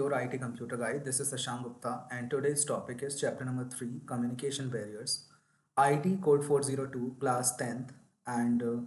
your IT computer guide. This is Sashank Gupta, and today's topic is chapter number 3, Communication Barriers. IT Code 402, class 10th. And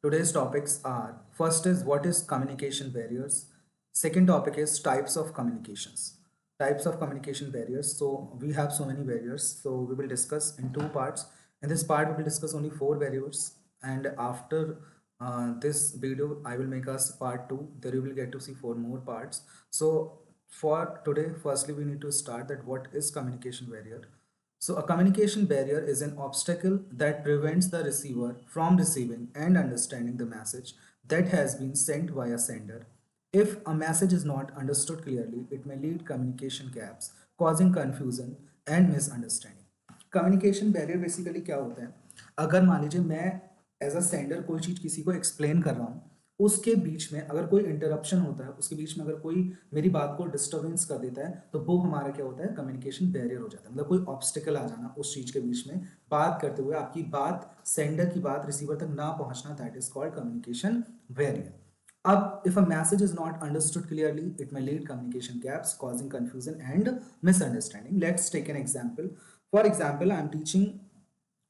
today's topics are, first is what is communication barriers. Second topic is types of communications. Types of communication barriers. So we have so many barriers. So we will discuss in two parts. In this part, we will discuss only four barriers. And after this video, I will make us part 2. There you will get to see four more parts. So for today, firstly, we need to start that what is communication barrier. So a communication barrier is an obstacle that prevents the receiver from receiving and understanding the message that has been sent via sender. If a message is not understood clearly, it may lead communication gaps, causing confusion and misunderstanding. Communication barrier basically क्या होता है, अगर मान लीजिए मैं as a sender कोई चीज़ किसी को एक्सप्लेन कर रहा हूँ, उसके बीच में अगर कोई इंटरप्शन होता है, उसके बीच में अगर कोई मेरी बात को डिस्टर्बेंस कर देता है, तो वो हमारा क्या होता है, कम्युनिकेशन बैरियर हो जाता है. मतलब कोई ऑब्स्टिकल आ जाना उस चीज़ के बीच में, बात करते हुए आपकी बात, सेंडर की बात रिसीवर तक ना पहुंचना, that is called communication barrier. अब if a message is not understood clearly, it may lead communication gaps, causing confusion and misunderstanding. Let's take an example. For example, I am teaching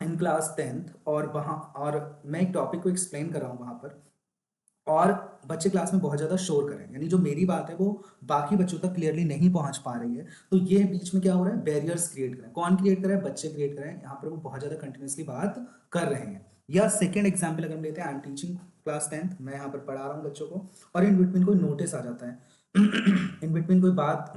in class 10th और मैं एक topic को explain कर रहा हूँ वहाँ पर, और बच्चे क्लास में बहुत ज़्यादा शोर कर रहे हैं, यानी जो मेरी बात है वो बाकी बच्चों तक क्लियरली नहीं पहुँच पा रही है. तो ये बीच में क्या हो रहा है, बैरियर्स क्रिएट कर रहे हैं. कौन क्रिएट कर रहा है, बच्चे क्रिएट कर रहे हैं. यहाँ पर वो बहुत ज़्यादा कंटिन्यूसली बात कर रहे हैं. या सेकेंड एग्जाम्पल अगर हम लेते हैं, I am teaching class 10th, मैं यहाँ पर पढ़ा रहा हूँ बच्चों को, और इन बिटवीन कोई नोटिस आ जाता है इन बिटवीन कोई बात,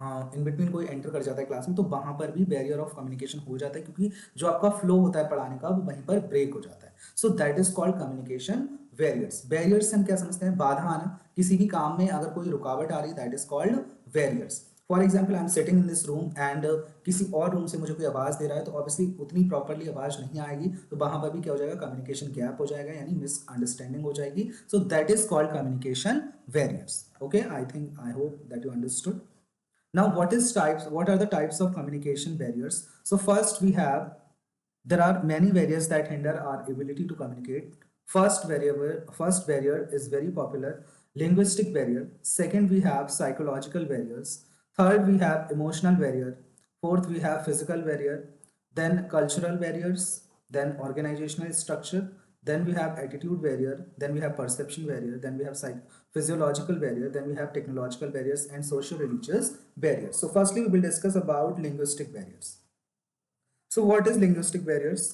हाँ, इन बिटवीन कोई एंटर कर जाता है क्लास में, तो वहां पर भी बैरियर ऑफ कम्युनिकेशन हो जाता है, क्योंकि जो आपका फ्लो होता है पढ़ाने का वो वहीं पर ब्रेक हो जाता है. So that is called communication barriers. Barriers से हम क्या समझते हैं, बाधा आना, किसी भी काम में अगर कोई रुकावट आ रही है, that is called barriers. For example, I am sitting in this room and किसी और रूम से मुझे कोई आवाज़ दे रहा है, तो ऑब्वियसली उतनी प्रॉपरली आवाज़ नहीं आएगी, तो वहां पर भी क्या हो जाएगा, कम्युनिकेशन गैप हो जाएगा, यानी मिसअंडरस्टैंडिंग हो जाएगी. सो that is called communication barriers. Okay, I hope that you understood. Now, what are the types of communication barriers? So first there are many barriers that hinder our ability to communicate. First barrier is very popular, linguistic barrier. Second, we have psychological barriers. Third, we have emotional barrier. Fourth, we have physical barrier. Then cultural barriers. Then organizational structure. Then we have attitude barrier. Then we have perception barrier. Then we have physiological barrier. Then we have technological barriers and social religious barriers. So firstly, we will discuss about linguistic barriers. So what is linguistic barriers?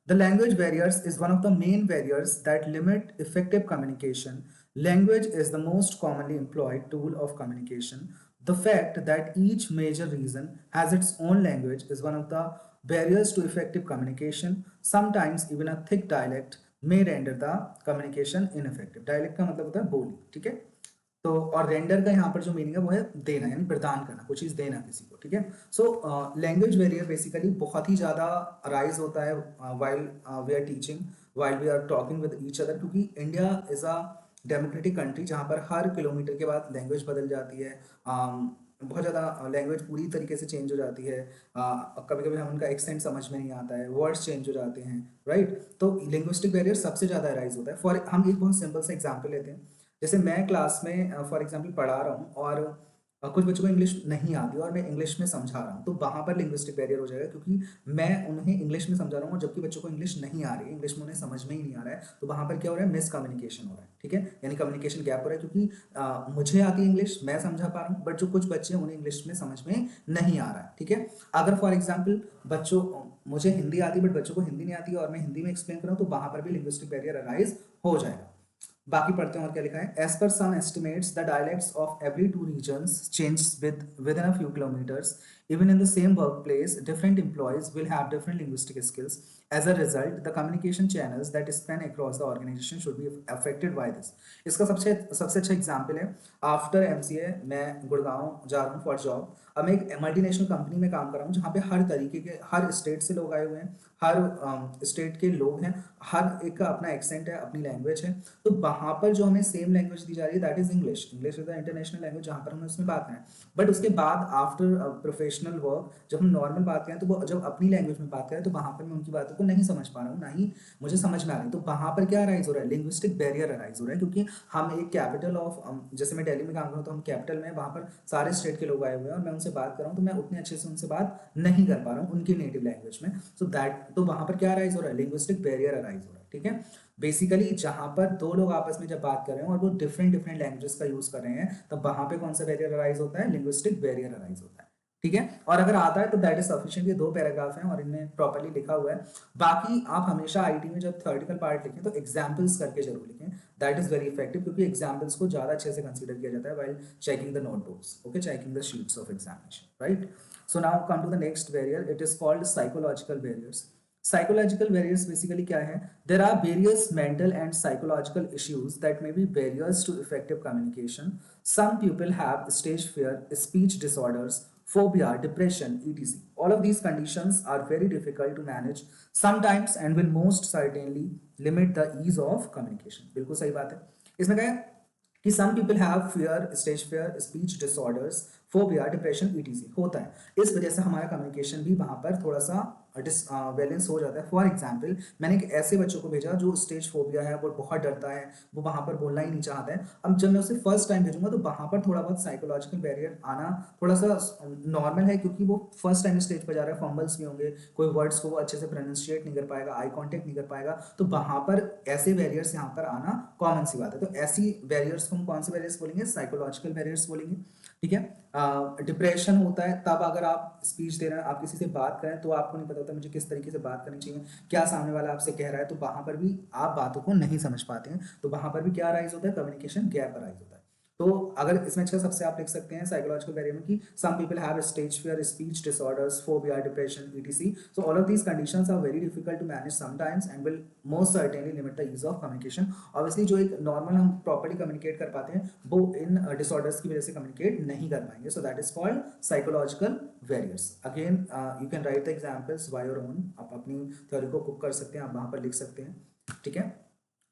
The language barriers is one of the main barriers that limit effective communication. Language is the most commonly employed tool of communication. The fact that each major region has its own language is one of the barriers to effective communication. Sometimes even a thick dialect may render the communication ineffective. Dialect का मतलब होता है बोली, ठीक है. तो और render का यहाँ पर जो मीनिंग है वो है देना, यानी प्रदान करना, कुछ चीज़ देना किसी को, ठीक है. सो लैंग्वेज बैरियर बेसिकली बहुत ही ज़्यादा राइज होता है while we are teaching, while we are talking with each other, क्योंकि India is a democratic country जहाँ पर हर किलोमीटर के बाद लैंग्वेज बदल जाती है. बहुत ज़्यादा लैंग्वेज पूरी तरीके से चेंज हो जाती है. कभी कभी हम उनका एक्सेंट समझ में नहीं आता है, वर्ड्स चेंज हो जाते हैं, राइट. तो लिंग्विस्टिक बैरियर सबसे ज़्यादा राइज होता है. फॉर हम एक बहुत सिंपल सा एग्जाम्पल लेते हैं. जैसे मैं क्लास में फॉर एग्जांपल पढ़ा रहा हूँ और कुछ बच्चों को इंग्लिश नहीं आती और मैं इंग्लिश में समझा रहा हूँ, तो वहाँ पर लिंग्विस्टिक बैरियर हो जाएगा, क्योंकि मैं उन्हें इंग्लिश में समझा रहा हूँ जबकि बच्चों को इंग्लिश नहीं आ रही है, इंग्लिश में उन्हें समझ में ही नहीं आ रहा है. तो वहाँ पर क्या हो रहा है, मिस कम्युनिकेशन हो रहा है, ठीक है, यानी कम्युनिकेशन गैप हो रहा है, क्योंकि मुझे आती है इंग्लिश, मैं समझा पा रहा हूँ, बट जो कुछ बच्चे हैं उन्हें इंग्लिश में समझ में नहीं आ रहा है, ठीक है. अगर फॉर एग्जाम्पल मुझे हिंदी आती है बट बच्चों को हिंदी नहीं आती और मैं हिंदी में एक्सप्लेन कर रहा हूँ, तो वहाँ पर भी लिंग्विस्टिक बैरियर अराइज हो जाएगा. बाकी पढ़ते हैं और क्या लिखा है. As per some estimates the dialects of every two regions change within a few kilometres. Even in the same workplace, different employees will have different linguistic skills. As a result, the communication channels that span across the organization should be affected by this. इसका सबसे अच्छा example है, after MCA मैं गुड़गांव जा रहा हूँ for job. अब मैं एक मल्टीनेशनल कंपनी में काम कर रहा हूँ जहाँ पे हर तरीके के, हर स्टेट से लोग आए हुए हैं, हर स्टेट के लोग हैं, हर एक का अपना एक्सेंट है, अपनी लैंग्वेज है. तो वहाँ पर जो हमें सेम लैंग्वेज दी जा रही है, that is English. English is the international language जहाँ पर हमें उसमें बात है. बट उसके बाद आफ्टर प्रोफेशनल वर्क जब हम नॉर्मल बात करें, तो वो जब अपनी लैंग्वेज में बात करें, तो वहाँ पर मैं उनकी बातों को नहीं समझ पा रहा हूँ, ना ही मुझे समझ में आ रही, तो वहां पर क्या अराइज हो रहा है, लिंग्विस्टिक बैरियर अराइज हो रहा है, क्योंकि हम एक कैपिटल ऑफ, जैसे मैं दिल्ली में काम करूँ तो हम कैपिटल में, वहां पर सारे स्टेट के लोग आए हुए हैं और मैं उनसे बात कर रहा हूँ, तो मैं उतने अच्छे से उनसे बात नहीं कर पा रहा हूँ उनकी नेटिव लैंग्वेज में। सो दैट, तो वहां पर क्या अराइज हो रहा है, लिंग्विस्टिक बैरियर अराइज हो रहा है, ठीक है। बेसिकली जहां पर दो लोग आपस में जब बात कर रहे हैं और वो डिफरेंट डिफरेंट लैंग्वेजेस का यूज कर रहे हैं, तब वहां पे कौन सा बैरियर अराइज होता है, लिंग्विस्टिक बैरियर अराइज होता है, ठीक है। और अगर आता है तो दैट इज सफिशिएंट, ये 2 पैराग्राफ हैं और इनमें प्रॉपर्ली लिखा हुआ है। बाकी आप हमेशा आईटी में जब थ्योरेटिकल पार्ट लिखें तो एग्जांपल्स करके जरूर लिखें, दैट इज वेरी इफेक्टिव, क्योंकि एग्जांपल्स को ज्यादा अच्छे से कंसीडर किया जाता है while checking the notebooks, okay, checking the sheets of examination, right. So now come to the next barrier, it is called psychological barriers. Psychological barriers basically क्या है, there are various mental and psychological issues that may be barriers to effective communication. Some people have stage fear, speech disorders, phobia, depression, etc. All of these conditions are very difficult to manage sometimes and will most certainly limit the ease of communication. बिल्कुल सही बात है। इसमें क्या है कि some people have fear, stage fear, speech disorders, phobia, depression, etc. होता है। इस वजह से हमारा कम्युनिकेशन भी वहां पर थोड़ा सा बैलेंस हो जाता है। फॉर एग्जाम्पल, मैंने एक ऐसे बच्चों को भेजा जो स्टेज फोबिया है, वो बहुत डरता है, वो वहां पर बोलना ही नहीं चाहता है। अब जब मैं उसे फर्स्ट टाइम भेजूंगा तो वहां पर थोड़ा बहुत साइकोलॉजिकल बैरियर आना थोड़ा सा नॉर्मल है, क्योंकि वो फर्स्ट टाइम स्टेज पर जा रहा है, फंबल्स भी होंगे, कोई वर्ड्स को वो अच्छे से प्रोनाउंसिएट नहीं कर पाएगा, आई कॉन्टेक्ट नहीं कर पाएगा, तो वहां पर ऐसे बैरियर्स यहाँ पर आना कॉमन सी बात है। तो ऐसी बैरियर्स को हम कौन से बैरियर्स बोलेंगे, साइकोलॉजिकल बैरियर्स बोलेंगे, ठीक है। डिप्रेशन होता है तब अगर आप स्पीच दे रहे हैं, आप किसी से बात करें तो आपको नहीं पता होता मुझे किस तरीके से बात करनी चाहिए, क्या सामने वाला आपसे कह रहा है, तो वहां पर भी आप बातों को नहीं समझ पाते हैं, तो वहां पर भी क्या अराइज होता है, कम्युनिकेशन गैप अराइज होता है। तो अगर इसमें अच्छा सबसे आप लिख सकते हैं साइकोलॉजिकल बैरियर में कि some people have stage fear, speech disorders, phobia, depression, etc. So all of these conditions are very difficult to manage sometimes and will most certainly limit the ease of communication. Obviously जो एक normal हम properly communicate कर पाते हैं वो इन disorders की वजह से कम्युनिकेट नहीं कर पाएंगे, सो that is called psychological barriers. Again you can write the examples by your own, आप अपनी थ्योरी को कुक कर सकते हैं, आप वहां पर लिख सकते हैं, ठीक है।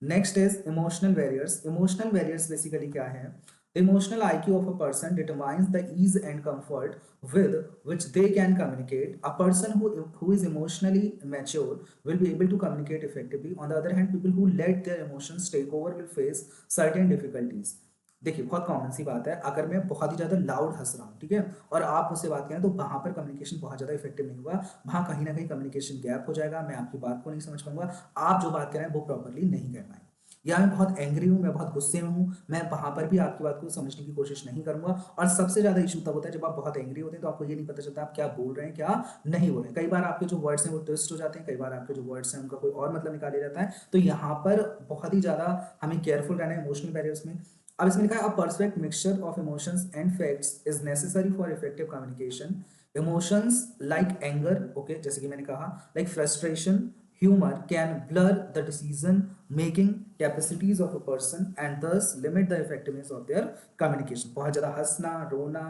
Next is emotional barriers. Emotional barriers basically क्या है, emotional IQ of a person determines the ease and comfort with which they can communicate. A person who is emotionally mature will be able to communicate effectively. On the other hand, people who let their emotions take over will face certain difficulties. देखिए बहुत common सी बात है, अगर मैं बहुत ही ज्यादा loud हंस रहा हूँ, ठीक है, और आप मुझसे बात करें तो वहां पर कम्युनिकेशन बहुत ज्यादा इफेक्टिव नहीं होगा, वहां कहीं ना कहीं कम्युनिकेशन गैप हो जाएगा, मैं आपकी बात को नहीं समझ पाऊंगा, आप जो बात कर रहे हैं वो प्रॉपरली नहीं कर पाएंगे। या मैं बहुत एंग्री हूँ, मैं बहुत गुस्से में हूँ, मैं वहां पर भी आपकी बात को समझने की कोशिश नहीं करूंगा। और सबसे ज्यादा इशू तब होता है जब आप बहुत एंग्री होते हैं, तो आपको ये नहीं पता चलता आप क्या बोल रहे हैं क्या नहीं बोल रहे हैं। कई बार आपके जो वर्ड्स हैं वो ट्विस्ट हो जाते हैं, कई बार आपके जो वर्ड्स हैं उनका कोई और मतलब निकाल लिया जाता है, तो यहाँ पर बहुत ही ज्यादा हमें केयरफुल रहना है इमोशनल बैरियर्स में। अब इसमें लिखा है a perfect mixture of emotions and facts is necessary for effective communication. Emotions like anger, okay, जैसे कि मैंने कहा, like frustration, humor can blur the decision making capacities of a person and thus limit the effectiveness of their communication. बहुत ज्यादा हंसना, रोना,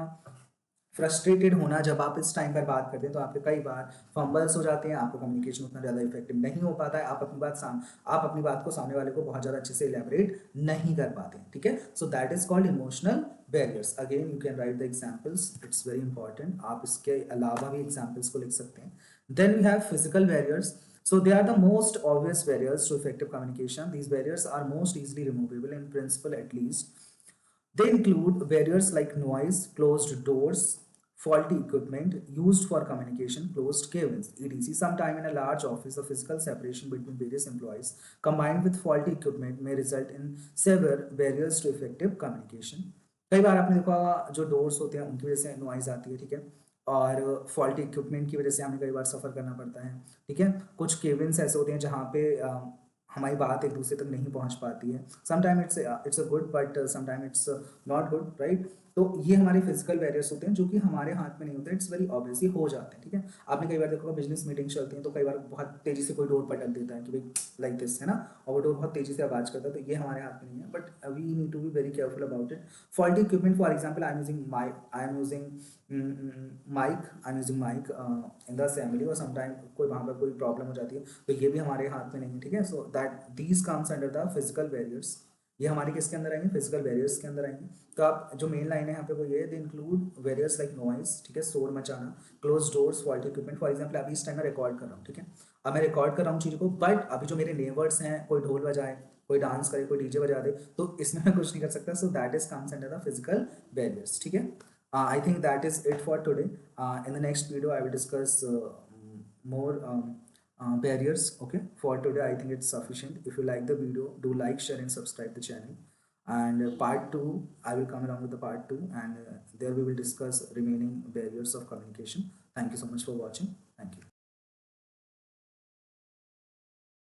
frustrated होना, जब आप इस टाइम पर बात करते हैं तो आपके कई बार फंबल्स हो जाते हैं, आपका कम्युनिकेशन उतना ज़्यादा इफेक्टिव नहीं हो पाता है, आप अपनी बात को सामने वाले को बहुत ज़्यादा अच्छे से इलेबरेट नहीं कर पाते हैं, ठीक है। So that is called emotional barriers. Again you can write the examples, it's very important, आप इसके अलावा भी एग्जाम्पल्स को लिख सकते हैं। Then we have physical barriers. So they are the most obvious barriers to effective communication. These barriers are most easily removable in principle at least. They include barriers like noise, closed doors, faulty equipment used for communication, closed cabins, etc. Sometime in a large office, the physical separation between various employees combined with faulty equipment may result in severe barriers to effective communication. कई बार आपने देखा होगा जो doors होते हैं उनकी वजह से नॉइज आती है, ठीक है, और फॉल्टी इक्विपमेंट की वजह से हमें कई बार सफ़र करना पड़ता है, ठीक है। कुछ केबिन्स ऐसे होते हैं जहाँ पे हमारी बात एक दूसरे तक नहीं पहुँच पाती है। Sometime it's a good but sometime it's not good, right. तो ये हमारे फिजिकल बैरियर्स होते हैं जो कि हमारे हाथ में नहीं होते, इट्स वेरी ऑब्वियस, ये हो जाते हैं, ठीक है। आपने कई बार देखा होगा बिजनेस मीटिंग चलती है तो कई बार बहुत तेजी से कोई डोर पटक देता है कि भाई लाइक दिस, है ना, और वो डोर बहुत तेजी से आवाज करता है, तो ये हमारे हाथ में नहीं है, but we need to be very careful about it. Faulty equipment, for example, I am using mic in the assembly, और समटाइम कोई वहाँ पर कोई प्रॉब्लम हो जाती है, तो ये भी हमारे हाथ में नहीं है, ठीक है। So that these comes under the physical barriers. ये हमारे किसके अंदर आएंगे, फिजिकल बैरियर्स के अंदर आएंगे। तो आप जो मेन लाइन है यहाँ पे वो ये, they include barriers like noise, ठीक है, शोर मचाना, close doors, faulty equipment. For example अभी इस टाइम में रिकॉर्ड कर रहा हूँ, ठीक है, अब मैं रिकॉर्ड कर रहा हूँ चीज़ों को, बट अभी जो मेरे नेबर्स हैं, कोई ढोल बजाए, कोई डांस करे, कोई डीजे बजा दे, तो इसमें मैं कुछ नहीं कर सकता. सो that is comes under the physical barriers. ठीक है. I think that is it for today. In the next video I will discuss more barriers. Okay, for today I think it's sufficient. If you like the video, do like, share and subscribe the channel. And part 2, I will come along with the part 2, and there we will discuss remaining barriers of communication. Thank you so much for watching.